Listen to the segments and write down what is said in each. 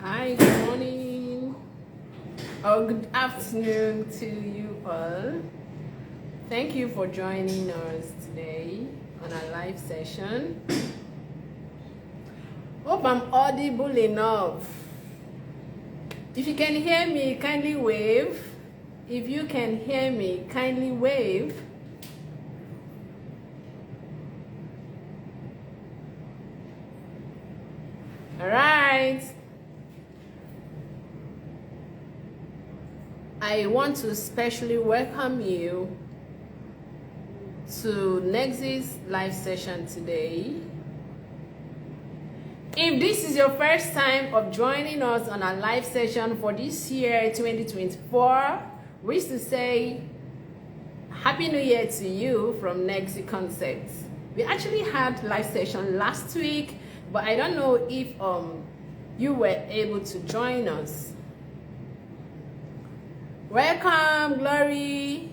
Hi, good morning or good afternoon to you all. Thank you for joining us today on our live session. Hope I'm audible enough. If you can hear me, kindly wave. If you can hear me, kindly wave. All right. I want to specially welcome you to Nexus live session today. If this is your first time of joining us on our live session for this year 2024, we wish to say Happy New Year to you from Nexus Concepts. We actually had live session last week, but I don't know if you were able to join us. Welcome, Glory.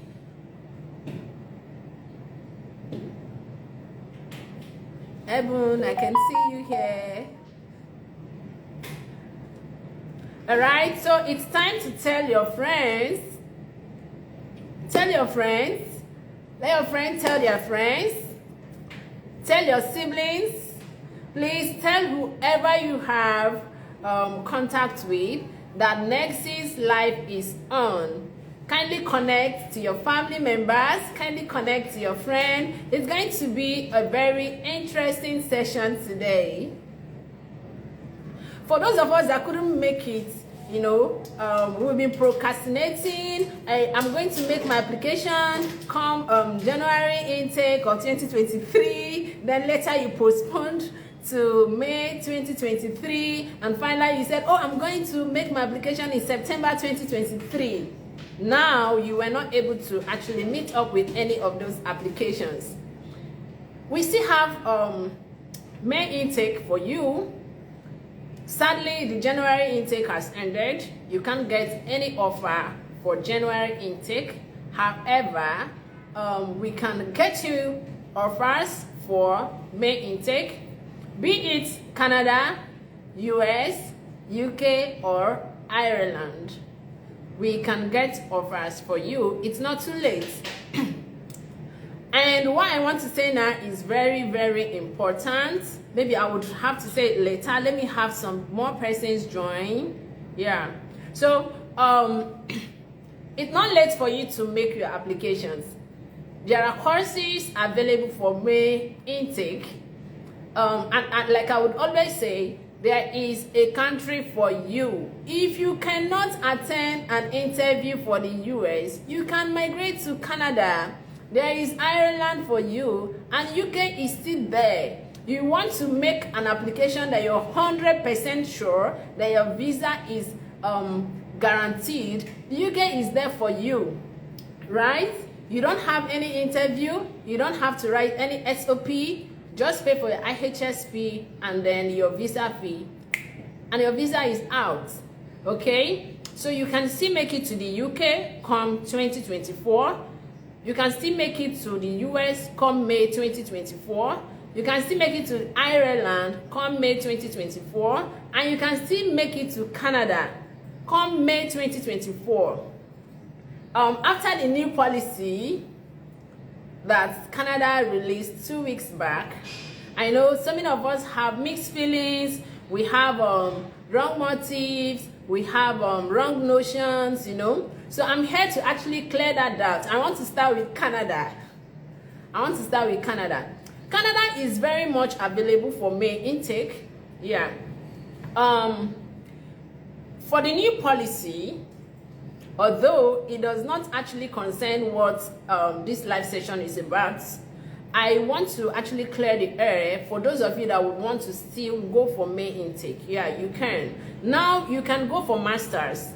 Ebon, I can see you here. All right, so it's time to tell your friends. Tell your friends. Let your friends tell their friends. Tell your siblings. Please tell whoever you have contact with that Nexus Live is on. Kindly connect to your family members, kindly connect to your friend. It's going to be a very interesting session today. For those of us that couldn't make it, you know, we've been procrastinating. I'm going to make my application come January intake of 2023. Then later you postponed to May 2023, and finally you said, oh, I'm going to make my application in September 2023. Now you were not able to actually meet up with any of those applications. We still have May intake for you. Sadly, the January intake has ended. You can't get any offer for January intake. However, we can get you offers for May intake, be it Canada, US, UK, or Ireland. We can get offers for you. It's not too late. And what I want to say now is very, very important. Maybe I would have to say it later. Let me have some more persons join. Yeah. So, it's not late for you to make your applications. There are courses available for May intake. And like I would always say, there is a country for you. If you cannot attend an interview for the US, you can migrate to Canada. There is Ireland for you, and UK is still there. You want to make an application that you're 100% sure that your visa is guaranteed. The UK is there for you, right? You don't have any interview. You don't have to write any SOP. Just pay for your IHS fee and then your visa fee, and your visa is out. Okay, so you can still make it to the UK come 2024. You can still make it to the US come May 2024. You can still make it to Ireland come May 2024, and you can still make it to Canada come May 2024. After the new policy that Canada released 2 weeks back, I know so many of us have mixed feelings. We have wrong motives, we have wrong notions, you know. So I'm here to actually clear that doubt. I want to start with Canada. Canada is very much available for May intake. Yeah. For the new policy, although it does not actually concern what this live session is about, I want to actually clear the air for those of you that would want to still go for May intake. Yeah, you can. Now you can go for masters.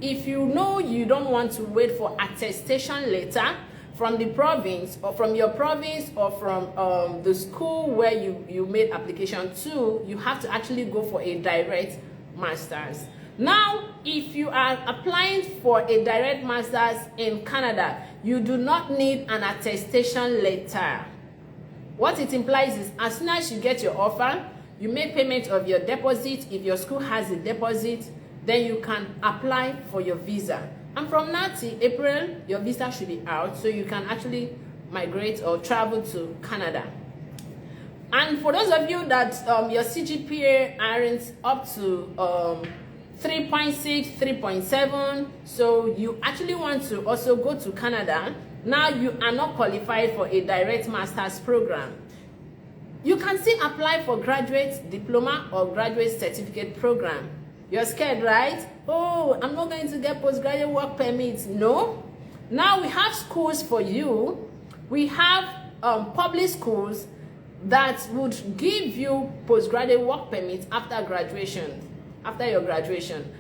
if you know you don't want to wait for attestation letter from the province or from your province or from the school where you made application to, you have to actually go for a direct master's. Now, if you are applying for a direct master's in Canada, you do not need an attestation letter. What it implies is as soon as you get your offer, you make payment of your deposit. If your school has a deposit, then you can apply for your visa. And from now till April, your visa should be out, so you can actually migrate or travel to Canada. And for those of you that your CGPA aren't up to 3.6, 3.7, so you actually want to also go to Canada, now you are not qualified for a direct master's program. You can still apply for graduate diploma or graduate certificate program. You're scared, right? Oh, I'm not going to get postgraduate work permits. No. Now we have schools for you. We have public schools that would give you postgraduate work permits after graduation, after your graduation.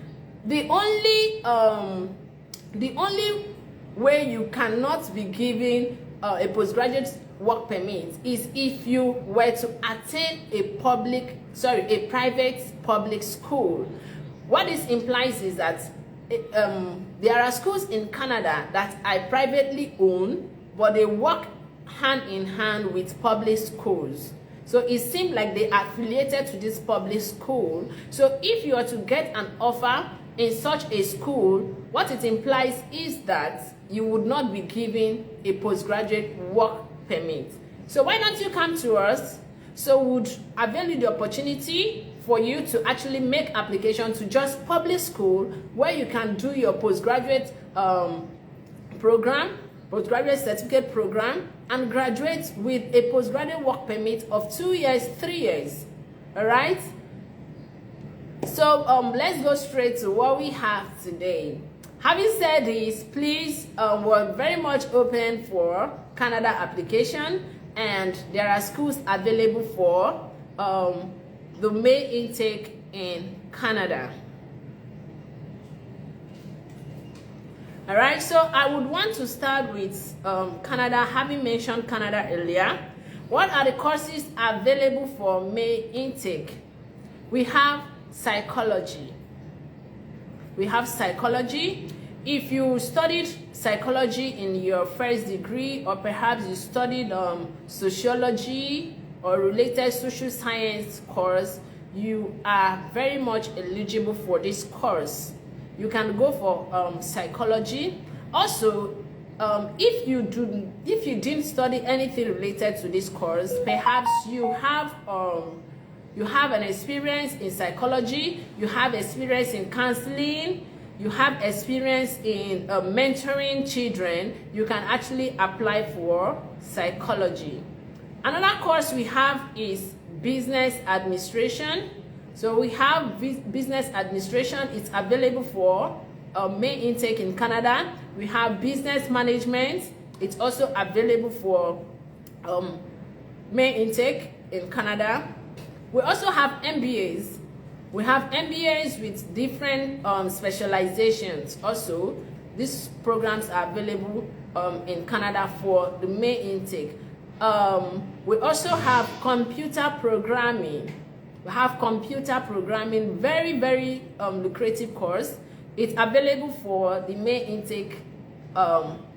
The only way you cannot be given a postgraduate work permit is if you were to attend a private public school. What this implies is that there are schools in Canada that I privately own, but they work hand in hand with public schools. So it seems like they are affiliated to this public school. So if you are to get an offer in such a school, what it implies is that you would not be given a postgraduate work permit. So why don't you come to us? So would avail you the opportunity for you to actually make application to just public school where you can do your postgraduate program, postgraduate certificate program, and graduate with a postgraduate work permit of 2 years, 3 years. All right? So let's go straight to what we have today. Having said this, please, we're very much open for Canada application, and there are schools available for the May intake in Canada. All right, so I would want to start with Canada, having mentioned Canada earlier. What are the courses available for May intake? We have psychology. We have psychology. If you studied psychology in your first degree, or perhaps you studied sociology or related social science course, you are very much eligible for this course. You can go for psychology. Also, if you didn't study anything related to this course, perhaps you have an experience in psychology, you have experience in counseling, you have experience in mentoring children, you can actually apply for psychology. Another course we have is business administration. So we have business administration. It's available for May intake in Canada. We have business management. It's also available for May intake in Canada. We also have MBAs. We have MBAs with different specializations. Also, these programs are available in Canada for the May intake. We also have computer programming. We have computer programming, very, very lucrative course. It's available for the May intake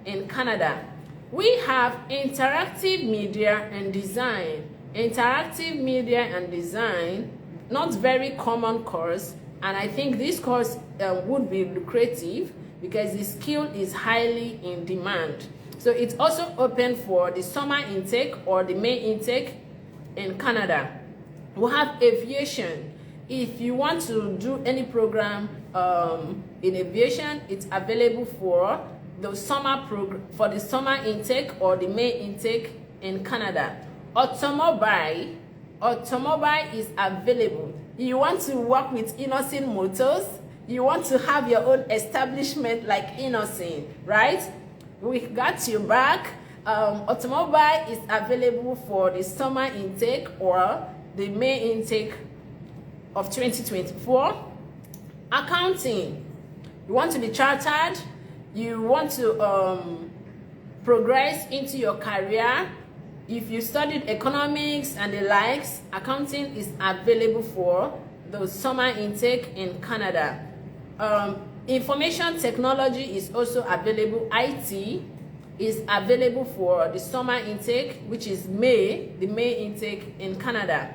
in Canada. We have interactive media and design. Interactive media and design, not very common course, and I think this course would be lucrative because the skill is highly in demand. So it's also open for the summer intake or the May intake in Canada. We have aviation. If you want to do any program in aviation, it's available for the summer intake or the May intake in Canada. Automobile is available. You want to work with Innocent Motors, you want to have your own establishment like Innocent, right? We got you back. Automobile is available for the summer intake or the May intake of 2024. Accounting. You want to be chartered, you want to progress into your career. If you studied economics and the likes, accounting is available for the summer intake in Canada. Information technology is also available. IT is available for the summer intake, which is May, the May intake in Canada.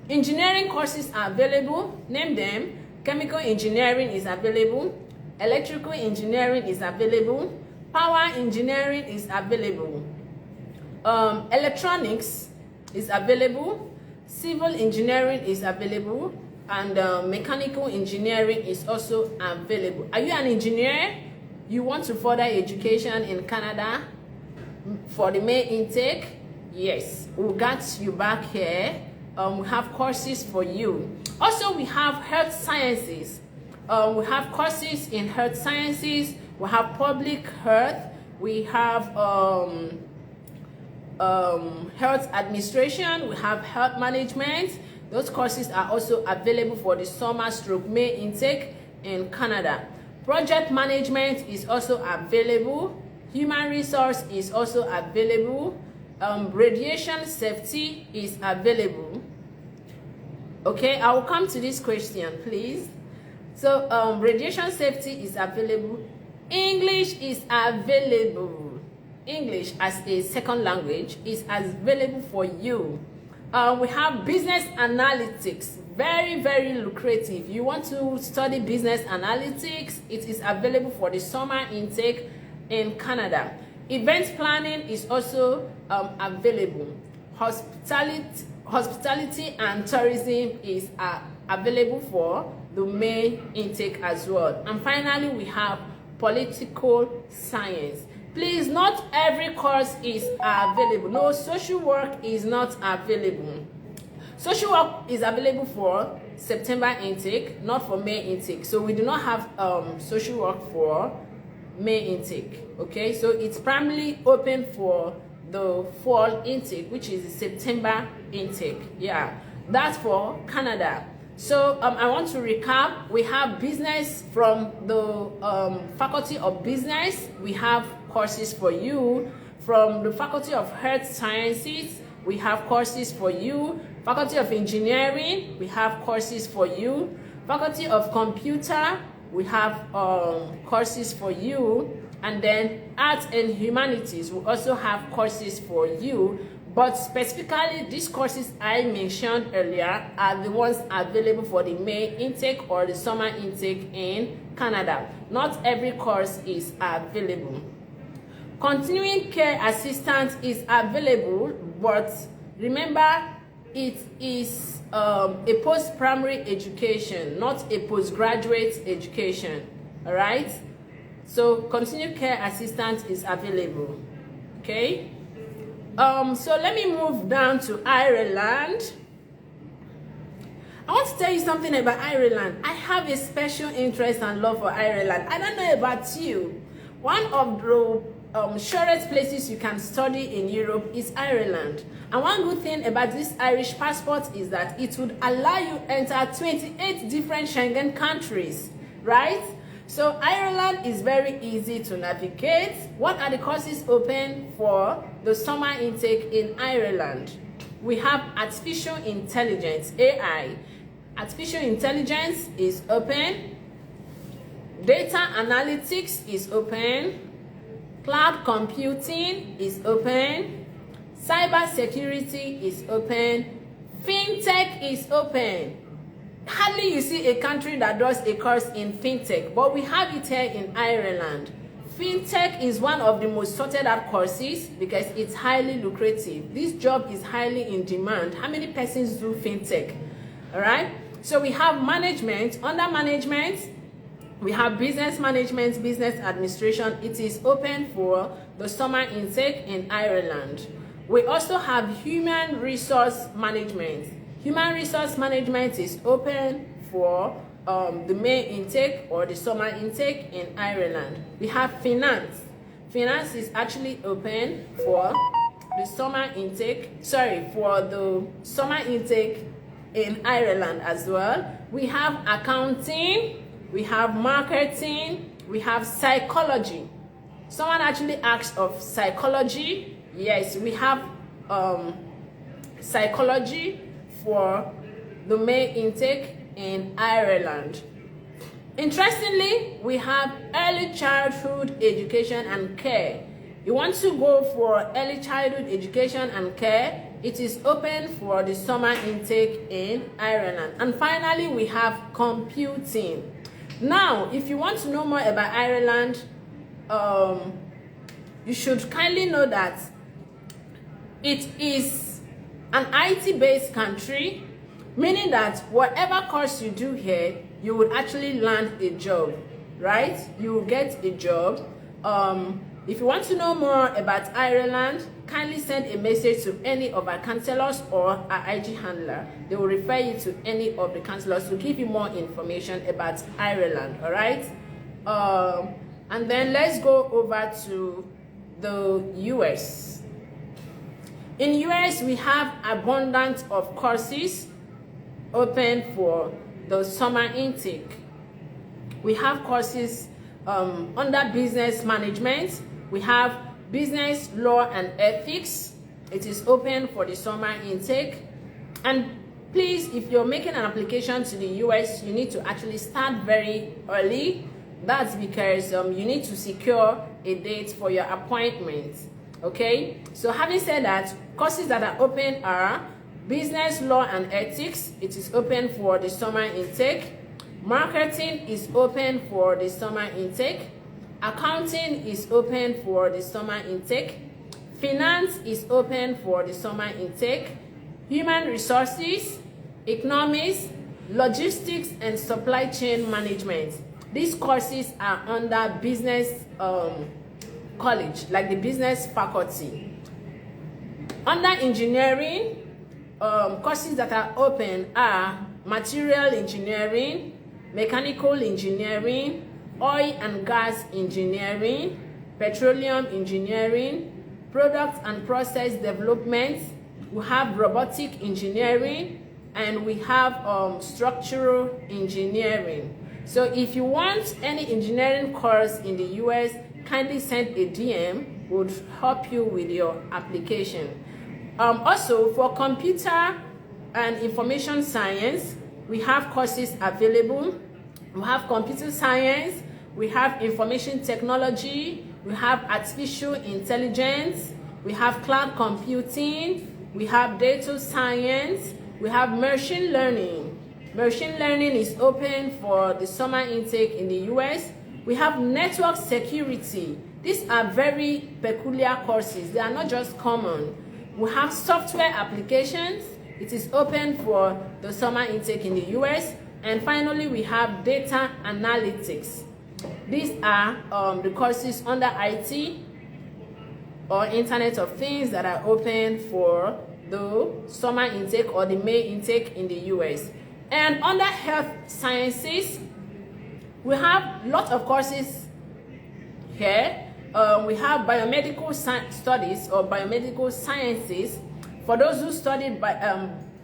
Engineering courses are available. Name them. Chemical engineering is available. Electrical engineering is available. Power engineering is available. Electronics is available. Civil engineering is available. And mechanical engineering is also available. Are you an engineer? You want to further education in Canada for the May intake? Yes, we got you back here. We have courses for you. Also, we have health sciences. We have courses in health sciences. We have public health. We have health administration. We have health management. Those courses are also available for the summer/May intake in Canada. Project management is also available. Human resource is also available. Radiation safety is available. Okay, I will come to this question, please. So, radiation safety is available. English is available. English as a second language is available for you. We have business analytics, very, very lucrative. You want to study business analytics, it is available for the summer intake in Canada. Event planning is also available. Hospitality and tourism is available for the May intake as well. And finally, we have political science. Please, not every course is available. No, social work is not available. Social work is available for September intake, not for May intake. So we do not have social work for May intake. Okay, so it's primarily open for the fall intake, which is the September intake. Yeah, that's for Canada. So I want to recap. We have business from the Faculty of Business. We have courses for you. From the Faculty of Health Sciences, we have courses for you. Faculty of Engineering, we have courses for you. Faculty of Computer, we have courses for you. And then Arts and Humanities, we also have courses for you. But specifically, these courses I mentioned earlier are the ones available for the May intake or the summer intake in Canada. Not every course is available. Continuing care assistant is available, but remember, it is a post-primary education, not a postgraduate education. All right? So continuing care assistant is available. Okay? So let me move down to Ireland. I want to tell you something about Ireland. I have a special interest and love for Ireland. I don't know about you. One of the surest places you can study in Europe is Ireland. And one good thing about this Irish passport is that it would allow you enter 28 different Schengen countries, right? So Ireland is very easy to navigate. What are the courses open for the summer intake in Ireland? We have artificial intelligence, AI. Artificial intelligence is open. Data analytics is open. Cloud computing is open. Cyber security is open. Fintech is open. Hardly you see a country that does a course in fintech, but we have it here in Ireland. Fintech is one of the most sorted out courses because it's highly lucrative. This job is highly in demand. How many persons do fintech? All right. So we have management. Under management, we have business management, business administration. It is open for the summer intake in Ireland. We also have human resource management. Human resource management is open for the May intake or the summer intake in Ireland. We have finance. Finance is actually open for the summer intake, for the summer intake in Ireland as well. We have accounting. we have marketing, we have psychology. Someone actually asked of psychology. Yes, we have psychology for the May intake in Ireland. Interestingly, we have early childhood education and care. You want to go for early childhood education and care, it is open for the summer intake in Ireland. And finally, we have computing. Now, if you want to know more about Ireland, you should kindly know that it is an IT-based country, meaning that whatever course you do here, you would actually land a job, right? You will get a job. If you want to know more about Ireland, kindly send a message to any of our counselors or our IG handler. They will refer you to any of the counselors to give you more information about Ireland, all right? And then let's go over to the US. In US, we have abundance of courses open for the summer intake. We have courses under business management. We have business law and ethics. It is open for the summer intake. And please, if you're making an application to the US, you need to actually start very early. That's because you need to secure a date for your appointment. Okay, so having said that, courses that are open are business law and ethics. It is open for the summer intake. Marketing is open for the summer intake. Accounting is open for the summer intake. Finance is open for the summer intake. Human resources, economics, logistics, and supply chain management. These courses are under business college, like the business faculty. Under engineering, courses that are open are material engineering, mechanical engineering, oil and gas engineering, petroleum engineering, product and process development. We have robotic engineering, and we have structural engineering. So if you want any engineering course in the US, kindly send a DM, would help you with your application. Also, for computer and information science, we have courses available. We have computer science, we have information technology, we have artificial intelligence, we have cloud computing, we have data science, we have machine learning. Machine learning is open for the summer intake in the US. We have network security. These are very peculiar courses. They are not just common. We have software applications. It is open for the summer intake in the US. And finally, we have data analytics. These are the courses under IT or Internet of Things that are open for the summer intake or the May intake in the US. And under health sciences, we have a lot of courses here. We have biomedical studies or biomedical sciences for those who study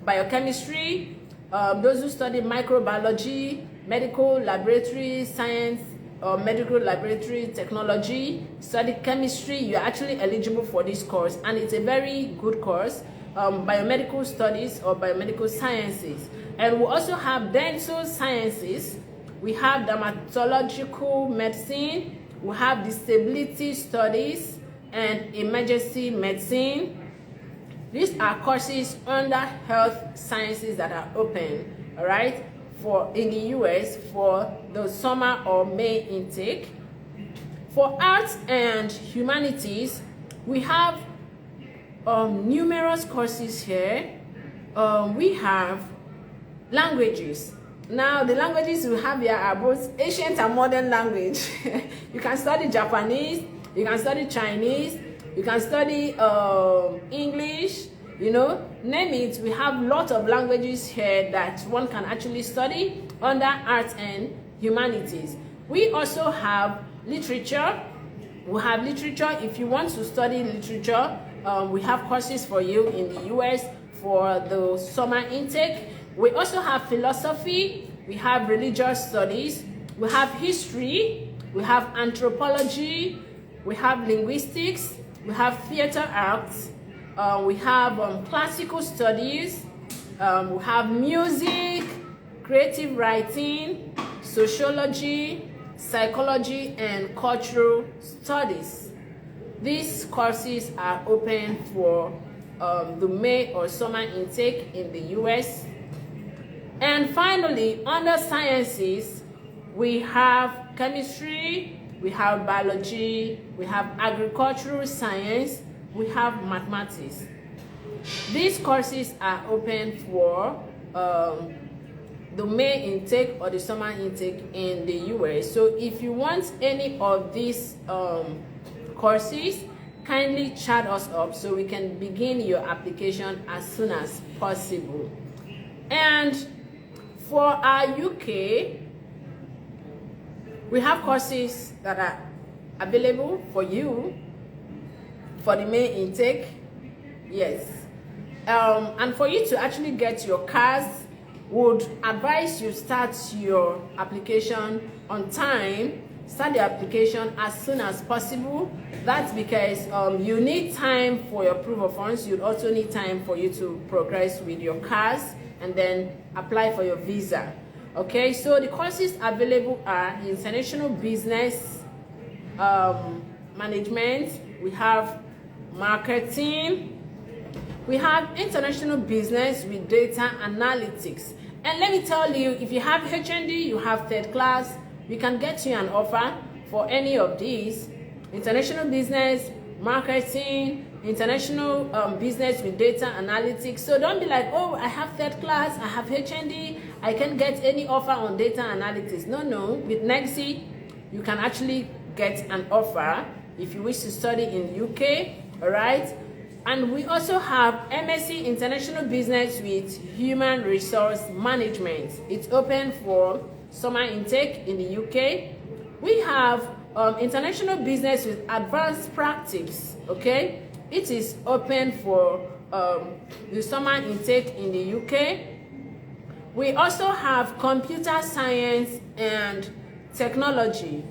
biochemistry, those who study microbiology, medical laboratory science, or medical laboratory technology, study chemistry. You're actually eligible for this course, and it's a very good course, biomedical studies or biomedical sciences. And we also have dental sciences. We have dermatological medicine, we have disability studies, and emergency medicine. These are courses under health sciences that are open, all right, for in the US for the summer or May intake. For arts and humanities, we have numerous courses here. We have languages. Now, the languages we have here are both ancient and modern language. You can study Japanese, you can study Chinese, you can study English, you know, name it. We have lots of languages here that one can actually study under arts and humanities. We also have literature. We have literature. If you want to study literature, we have courses for you in the US for the summer intake. We also have philosophy, we have religious studies, We have history, we have anthropology, we have linguistics, we have theater arts, we have classical studies, we have music, creative writing, sociology, psychology, and cultural studies. These courses are open for the May or summer intake in the US. And finally, under sciences, we have chemistry, we have biology, we have agricultural science, we have mathematics. These courses are open for the May intake or the summer intake in the US. So if you want any of these courses, kindly chat us up so we can begin your application as soon as possible. And for our UK, we have courses that are available for you for the May intake. Yes. And for you to actually get your CAS, would advise you start your application on time. Start the application as soon as possible. That's because you need time for your proof of funds. You also need time for you to progress with your CAS and then apply for your visa. Okay, so the courses available are international business management, we have marketing, we have international business with data analytics. And let me tell you, if you have HND, you have third class, we can get you an offer for any of these: international business, marketing, international business with data analytics. So don't be like, oh, I have third class, I have HND, I can't get any offer on data analytics. No, with NEXI, you can actually get an offer if you wish to study in UK, all right? And we also have MSc International Business with Human Resource Management. It's open for summer intake in the UK. We have International Business with Advanced Practice, okay? It is open for the summer intake in the UK. We also have Computer Science and Technology.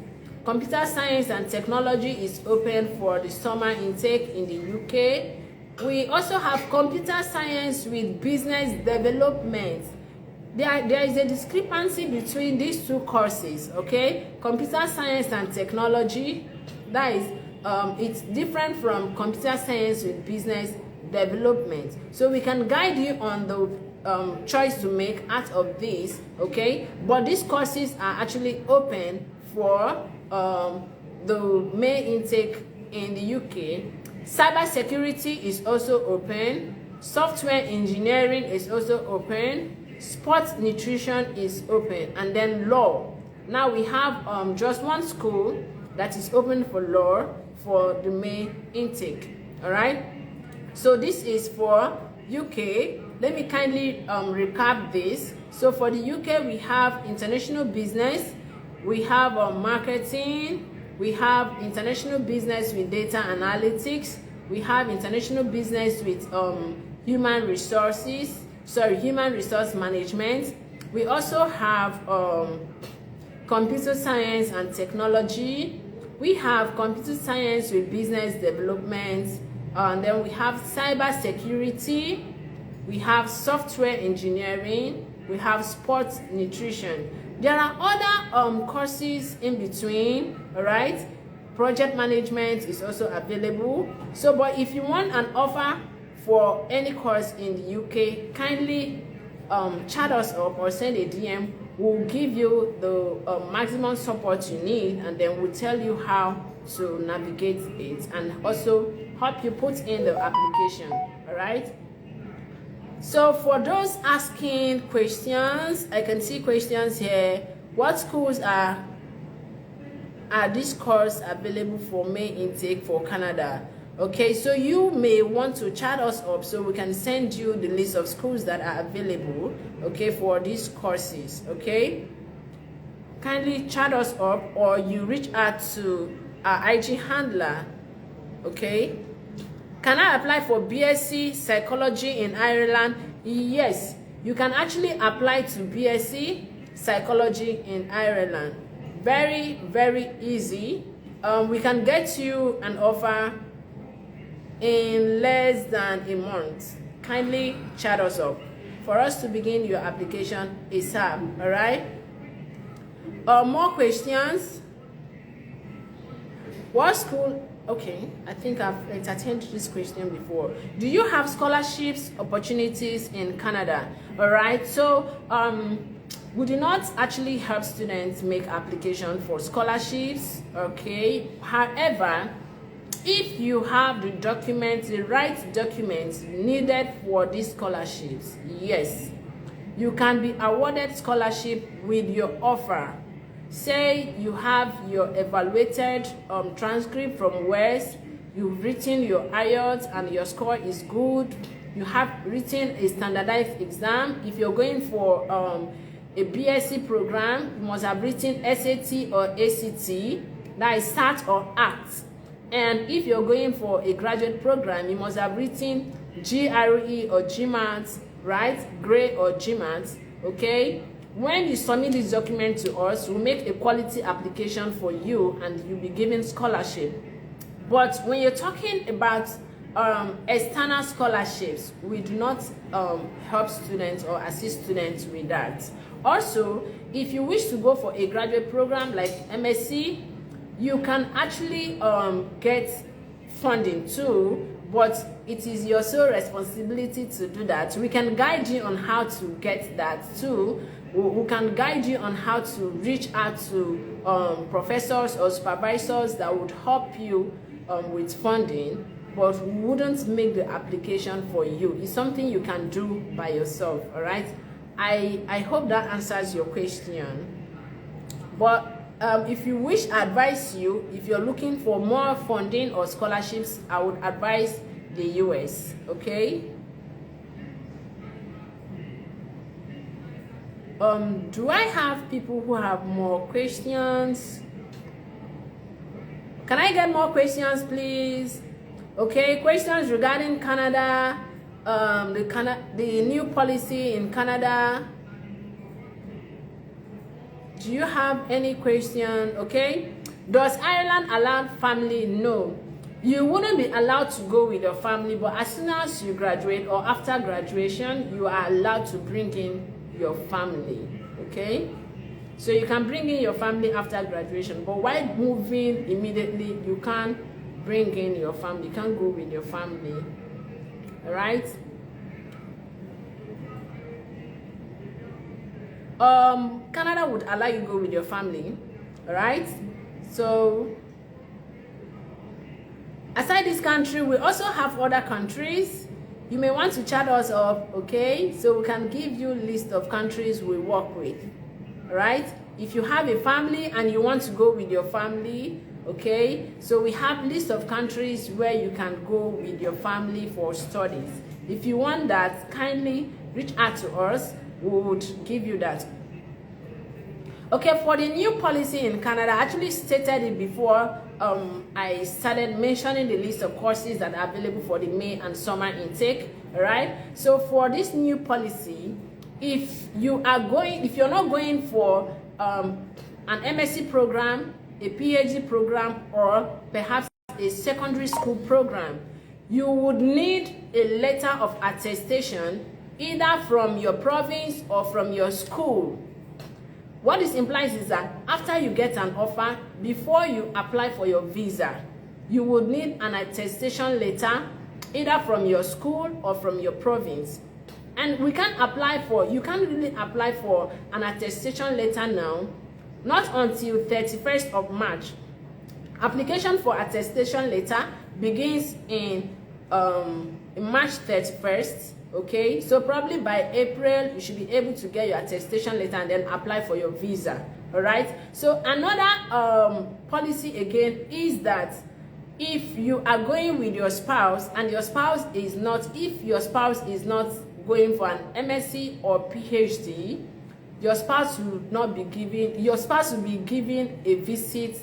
Computer Science and Technology is open for the summer intake in the UK. We also have Computer Science with Business Development. There is a discrepancy between these two courses, okay? Computer Science and Technology, that is, it's different from Computer Science with Business Development. So we can guide you on the choice to make out of this, okay? But these courses are actually open for the May intake in the UK. Cybersecurity is also open. Software engineering is also open. Sports nutrition is open. And then law. Now we have just one school that is open for law for the May intake. All right. So this is for UK. Let me kindly recap this. So for the UK, we have international business. We have marketing. We have international business with data analytics. We have international business with human resource management. We also have computer science and technology. We have computer science with business development. And then we have cyber security. We have software engineering. We have sports nutrition. There are other courses in between, all right? Project management is also available. So, but if you want an offer for any course in the UK, kindly chat us up or send a DM. We'll give you the maximum support you need, and then we'll tell you how to navigate it and also help you put in the application, all right? So for those asking questions, I can see questions here. What schools are this course available for May intake for Canada? Okay, so you may want to chat us up so we can send you the list of schools that are available, okay, for these courses, okay? Kindly chat us up, or you reach out to our IG handler, okay? Can I apply for BSc Psychology in Ireland? Yes, you can actually apply to BSc Psychology in Ireland. very, very easy. We can get you an offer in less than a month. Kindly chat us up for us to begin your application ASAP. All right. More questions? What school? Okay, I think I've entertained this question before. Do you have scholarships opportunities in Canada? All right. So we do not actually help students make application for scholarships. Okay. However, if you have the documents, the right documents needed for these scholarships, yes, you can be awarded scholarship with your offer. Say you have your evaluated transcript from West, you've written your IELTS and your score is good, you have written a standardized exam. If you're going for a BSc program, you must have written SAT or ACT, that is SAT or ACT. And if you're going for a graduate program, you must have written GRE or GMAT, right? GRE or GMAT, okay? When you submit this document to us, we'll make a quality application for you and you'll be given scholarship. But when you're talking about external scholarships, we do not help students or assist students with that. Also, if you wish to go for a graduate program like MSc, you can actually get funding too, but it is your sole responsibility to do that. We can guide you on how to get that too. We can guide you on how to reach out to professors or supervisors that would help you with funding, but we wouldn't make the application for you. It's something you can do by yourself, all right? I hope that answers your question. But if you wish, I advise you, if you're looking for more funding or scholarships, I would advise the US, okay? Do I have people who have more questions? Can I get more questions, please? Okay, questions regarding Canada, the new policy in Canada. Do you have any question? Okay. Does Ireland allow family? No. You wouldn't be allowed to go with your family, but as soon as you graduate or after graduation, you are allowed to bring in your family. Okay. So you can bring in your family after graduation, but while moving immediately, you can't bring in your family. You can't go with your family. All right. Canada would allow you to go with your family, all right? So aside this country, we also have other countries. You may want to chat us up, okay? So we can give you a list of countries we work with, all right? If you have a family and you want to go with your family, okay? So we have a list of countries where you can go with your family for studies. If you want that, kindly reach out to us. We would give you that. Okay, for the new policy in Canada, I actually stated it before I started mentioning the list of courses that are available for the May and summer intake. All right. So for this new policy, if you're not going for an MSc program, a PhD program, or perhaps a secondary school program, you would need a letter of attestation either from your province or from your school. What this implies is that after you get an offer, before you apply for your visa, you would need an attestation letter either from your school or from your province. And you can't really apply for an attestation letter now, not until 31st of March. Application for attestation letter begins in March 31st. Okay, so probably by April, you should be able to get your attestation letter and then apply for your visa. All right. So another policy again is that if you are going with your spouse and your spouse is not, if your spouse is not going for an MSc or PhD, your spouse will not be given, your spouse will be given a visit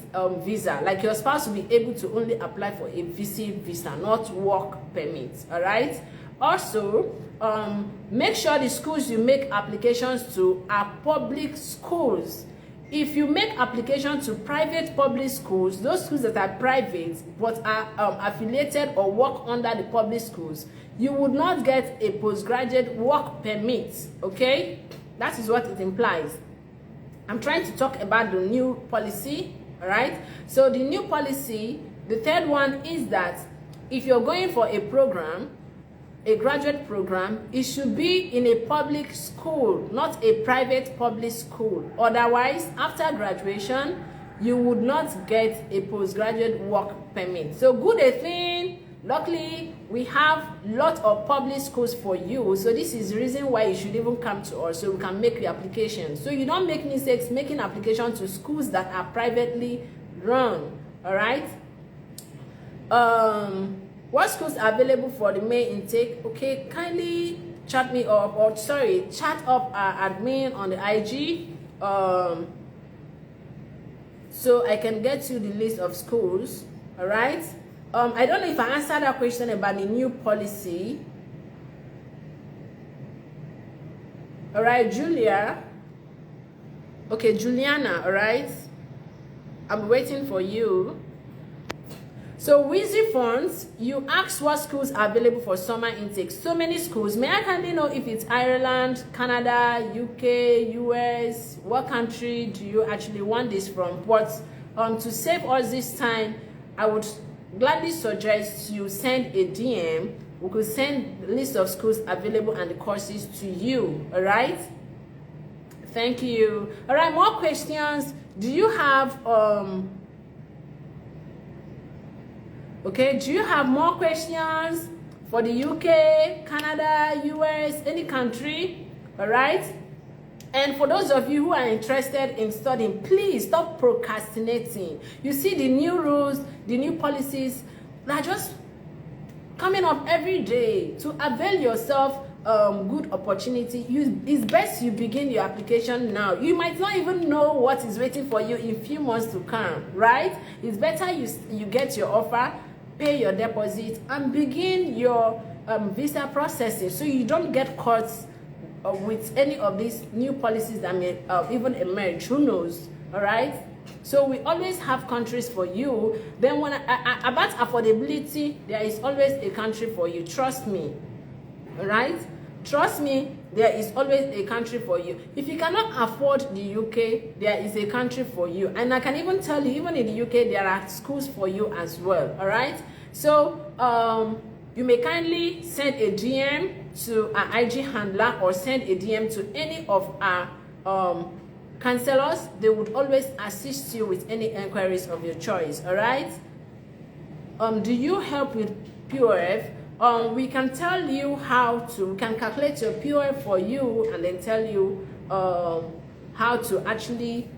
visa. Like your spouse will be able to only apply for a visit visa, not work permit. All right. Also, make sure the schools you make applications to are public schools. if you make application to private public schools, those schools that are private but are affiliated or work under the public schools, you would not get a postgraduate work permit. Okay, that is what it implies. I'm trying to talk about the new policy. All right, so the new policy, the third one, is that if you're going for a program, a graduate program, it should be in a public school, not a private public school. Otherwise, after graduation, you would not get a postgraduate work permit. So good a thing, luckily, we have lot of public schools for you. So this is the reason why you should even come to us, so we can make your application. So you don't make mistakes making application to schools that are privately run. All right. What schools are available for the May intake? Okay, kindly chat me up, or sorry, chat up our admin on the IG, so I can get you the list of schools. All right. I don't know if I answered that question about the new policy. All right, Julia. Okay, Juliana. All right, I'm waiting for you. So Weezy Funds, you asked what schools are available for summer intake. So many schools. May I kindly know if it's Ireland, Canada, UK, US? What country do you actually want this from? But to save us this time, I would gladly suggest you send a DM. We could send a list of schools available and the courses to you. All right? Thank you. All right, more questions. Do you have okay, do you have more questions for the UK, Canada, US, any country? All right. And for those of you who are interested in studying, please stop procrastinating. You see the new rules, the new policies, they're just coming up every day. To avail yourself good opportunity, it's best you begin your application now. You might not even know what is waiting for you in few months to come, right? It's better you get your offer, pay your deposit, and begin your visa processing, so you don't get caught with any of these new policies that may even emerge. Who knows? All right. So we always have countries for you. Then when about affordability, there is always a country for you. Trust me. All right. Trust me, there is always a country for you. If you cannot afford the UK, there is a country for you. And I can even tell you, even in the UK, there are schools for you as well. All right. So you may kindly send a DM to our IG handler, or send a DM to any of our counselors. They would always assist you with any inquiries of your choice. All right. Do you help with POF? We can tell you we can calculate your POF for you, and then tell you how to actually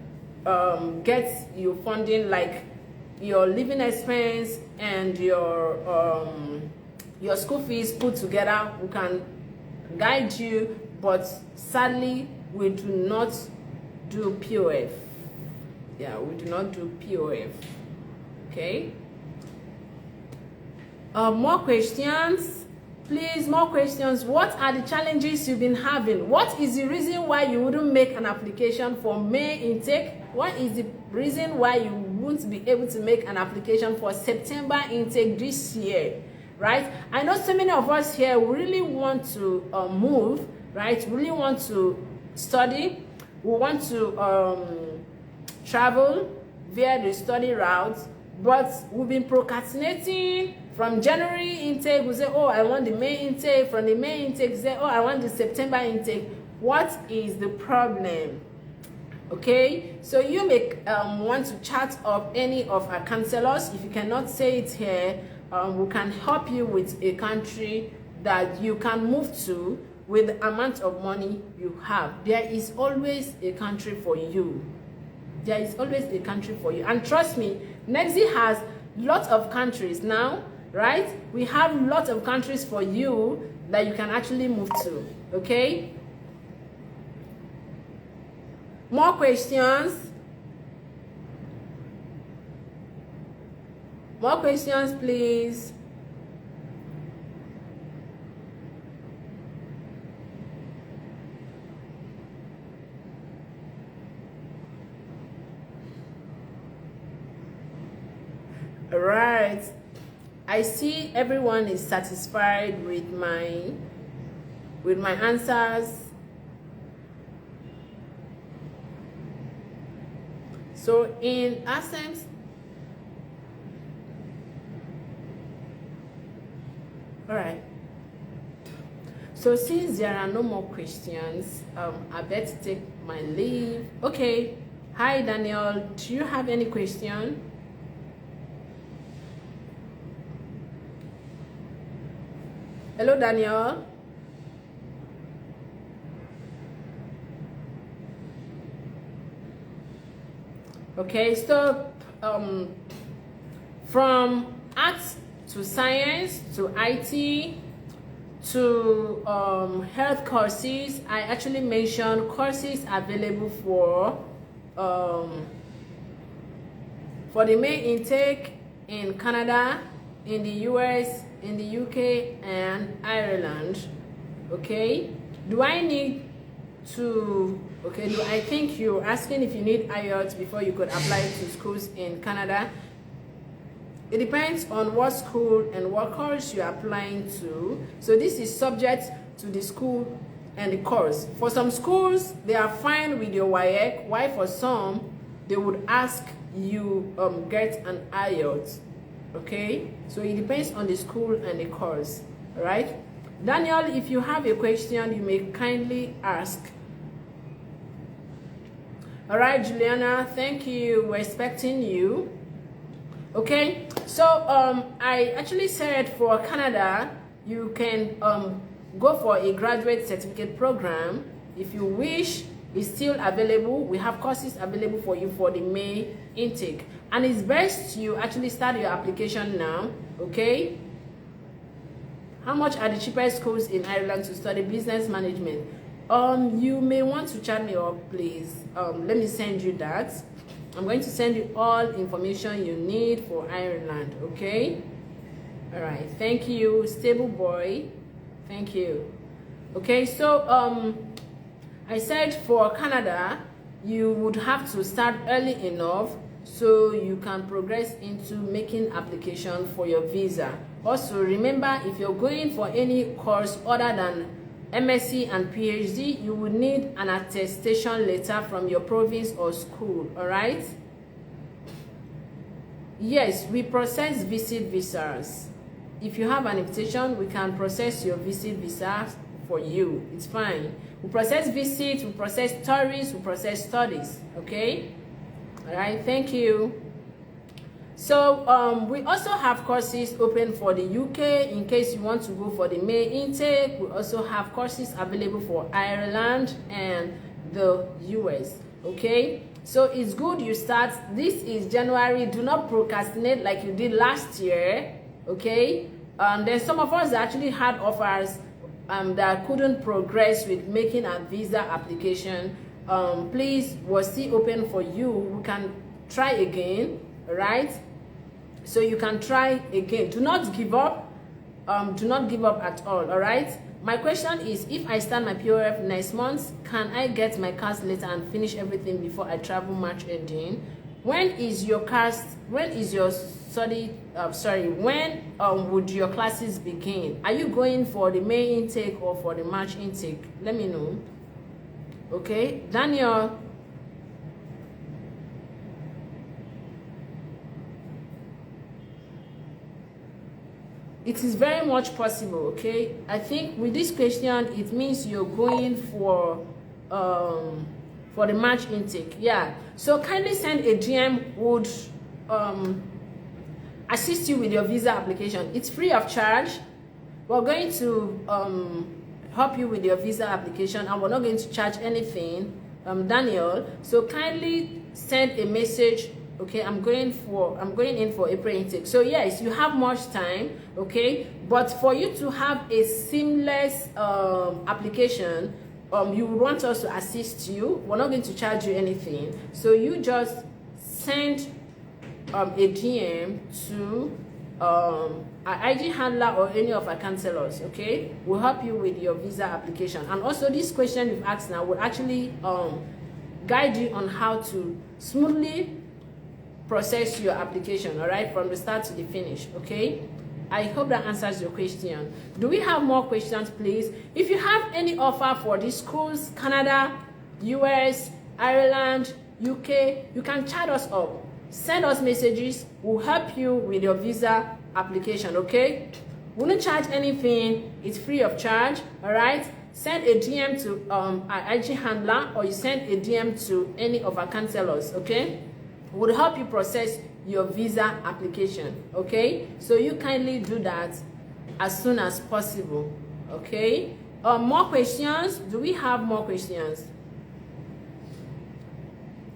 get your funding, like your living expense and your school fees put together. We can guide you, but sadly, we do not do POF. Yeah, we do not do POF. Okay. More questions, please. More questions. What are the challenges you've been having? What is the reason why you wouldn't make an application for May intake? What is the reason why you won't be able to make an application for September intake this year? Right? I know so many of us here really want to move, right? Really want to study. We want to travel via the study route, but we've been procrastinating. From January intake, we say, oh, I want the May intake. From the May intake, we say, oh, I want the September intake. What is the problem? Okay, so you may want to chat up any of our counselors. If you cannot say it here, we can help you with a country that you can move to with the amount of money you have. There is always a country for you. There is always a country for you. And trust me, Nexi has lots of countries now, right? We have lots of countries for you that you can actually move to, okay? More questions? More questions, please. All right. I see everyone is satisfied with my answers. So in essence, all right. So since there are no more questions, I better take my leave. Okay. Hi Daniel, do you have any question? Hello Daniel. Okay, so from arts to science to IT to health courses, I actually mentioned courses available for the main intake in Canada, in the US, in the UK, and Ireland. Okay, do I need to, okay, do I think you're asking if you need IELTS before you could apply to schools in Canada? It depends on what school and what course you're applying to. So this is subject to the school and the course. For some schools, they are fine with your WAEC, while for some, they would ask you get an IELTS. Okay, so it depends on the school and the course. All right, Daniel, if you have a question, you may kindly ask. All right, Juliana, thank you. We're expecting you. Okay, so I actually said for Canada, you can go for a graduate certificate program. If you wish, it's still available. We have courses available for you for the May intake. And it's best you actually start your application now, okay? How much are the cheapest schools in Ireland to study business management? You may want to chat me up, please. Let me send you that. I'm going to send you all information you need for Ireland, okay? All right, thank you, stable boy. Thank you. Okay, so I said for Canada, you would have to start early enough so you can progress into making application for your visa. Also, remember, if you're going for any course other than MSc and PhD, you will need an attestation letter from your province or school, all right? Yes, we process visit visas. If you have an invitation, we can process your visit visa for you. It's fine. We process visits, we process tourists, we process studies, okay? All right, thank you. So we also have courses open for the UK in case you want to go for the May intake. We also have courses available for Ireland and the US, okay? So it's good you start. This is January. Do not procrastinate like you did last year, okay? Then some of us actually had offers that couldn't progress with making a visa application. Please, we're still open for you. We can try again, all right? So you can try again. Do not give up. Do not give up at all right? My question is, if I start my POF next month, can I get my CAS later and finish everything before I travel March ending? When is your study, when would your classes begin? Are you going for the May intake or for the March intake? Let me know. Okay, Daniel. It is very much possible, okay? I think with this question, it means you're going for the March intake. Yeah. So kindly send a DM would assist you with your visa application. It's free of charge. We're going to help you with your visa application, and we're not going to charge anything, Daniel. So kindly send a message. Okay, I'm going in for April intake. So yes, you have much time, okay? But for you to have a seamless application, you would want us to assist you. We're not going to charge you anything. So you just send a DM to our IG handler or any of our counselors, okay? We'll help you with your visa application. And also this question you've asked now will actually guide you on how to smoothly process your application, all right, from the start to the finish. Okay, I hope that answers your question. Do we have more questions, please? If you have any offer for these schools, Canada, US, Ireland, UK, you can chat us up. Send us messages. We'll help you with your visa application, okay? We don't charge anything. It's free of charge, all right? Send a DM to our IG handler, or you send a DM to any of our counselors, okay? We'll help you process your visa application, okay? So you kindly do that as soon as possible, okay? More questions? Do we have more questions?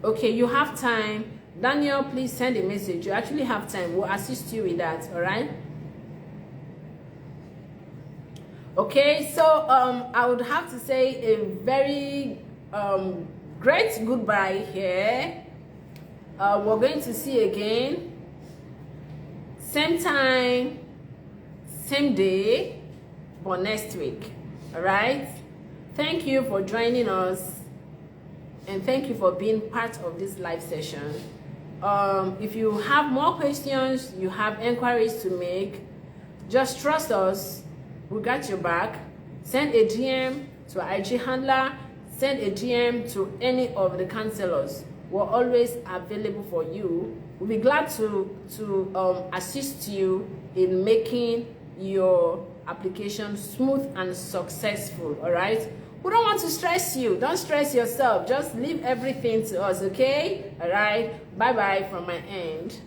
Okay, you have time. Daniel, please send a message. You actually have time. We'll assist you with that, all right? Okay, so I would have to say a very great goodbye here. We're going to see again, same time, same day, but next week, all right? Thank you for joining us, and thank you for being part of this live session. If you have more questions, you have inquiries to make, just trust us. We got your back. Send a DM to our IG handler. Send a DM to any of the counselors. We're always available for you. We'll be glad to assist you in making your application smooth and successful, all right? We don't want to stress you. Don't stress yourself. Just leave everything to us, okay? All right? Bye-bye from my end.